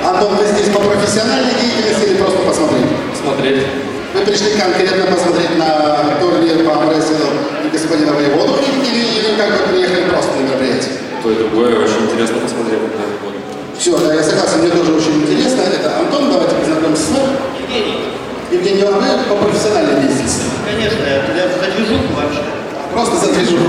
Антон, вы здесь по профессиональной деятельности или просто посмотреть? Смотреть. Вы пришли конкретно посмотреть на турнир по армрестлингу господина Воеводу или как вы приехали просто на мероприятие? То и другое, очень интересно посмотреть на Воеводу. Все, да, я согласен, мне тоже очень интересно. Это Антон, давайте познакомимся с вами. Евгений, а вы по профессиональной деятельности? Конечно, я за движуху вообще. Просто за движуху.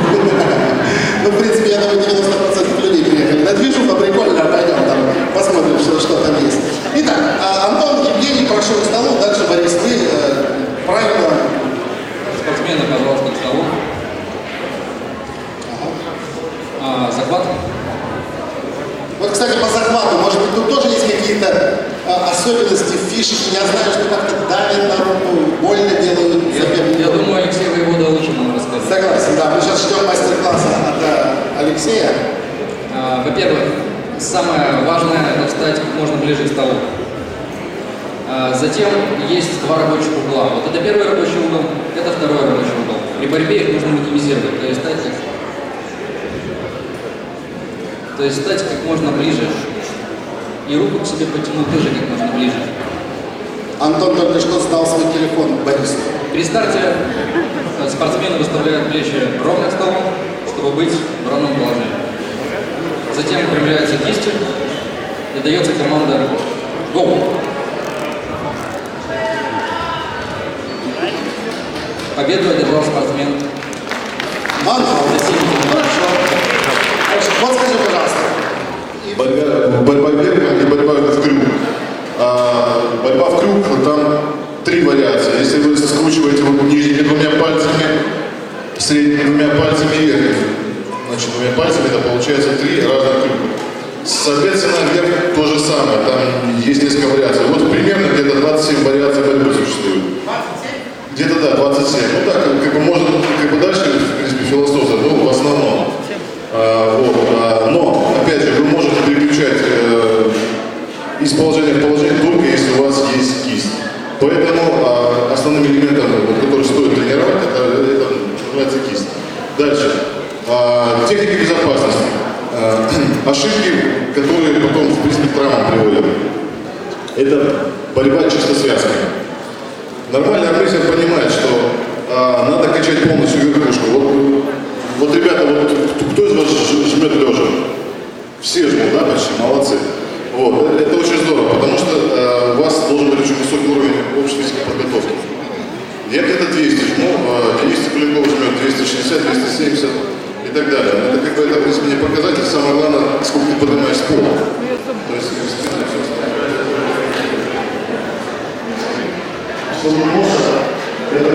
Ну, в принципе, я думаю, 90% людей приехали на движуху, прикольно, пойдем там, посмотрим, что там есть. Итак, Антон, Евгений, прошу к столу, дальше Борис, вы, правила. Спортсмены, пожалуйста, к столу. Захват. Вот, кстати, по захвату, может быть, тут тоже есть какие-то особенности, фишки, я знаю, что как-то давят на руку, больно делают. Я думаю, Алексей Воевода лучше нам расскажет. Согласен, да, мы сейчас ждем мастер-класса от Алексея. Во-первых, самое важное – это встать как можно ближе к столу. Затем есть два рабочих угла. Вот это первый рабочий угол, это второй рабочий угол. При борьбе их нужно минимизировать, то есть стать как можно ближе. И руку к себе потянуть тоже как можно ближе. Антон только что сдал свой телефон Борису. При старте спортсмены выставляют плечи ровно к столу, чтобы быть в ровном положении. Затем выпрямляются кисти и дается команда «Гоу». Победу одержал спортсмен. Антон, вот скажи, пожалуйста. Борьба вверх и борьба в крюк. Борьба в крюк, там три вариации. Если вы скручиваете вот нижними двумя пальцами, средними двумя пальцами и верхними, значит, двумя пальцами это получается три разных крюка. Соответственно, вверх то же самое, там есть несколько вариаций. Вот примерно где-то 27 вариаций борьбы существует. 27? Где-то да, 27. Ну так, как бы можно, как бы дальше, в принципе, философия, но в основном. Но, опять же, вы можете переключать из положения в положение только если у вас есть кисть. Поэтому основным элементом, который стоит тренировать, это называется кисть. Дальше. Техника безопасности. Ошибки, которые потом, в принципе, к травмам приводят. Это борьба чисто связкой. Нормальный армрестлер понимает, что надо качать полностью верхушку. Вот ребята, вот кто из вас жмет лежа? Все жмут, да, почти, молодцы. Вот, это очень здорово, потому что у вас должен быть очень высокий уровень общей физической подготовки. Я где-то 200 жму, Денис Цыпленков жмет 260, 270 и так далее. Это как бы, это, в принципе, не показатель, самое главное, сколько ты поднимаешь с пола. То есть, что можно, это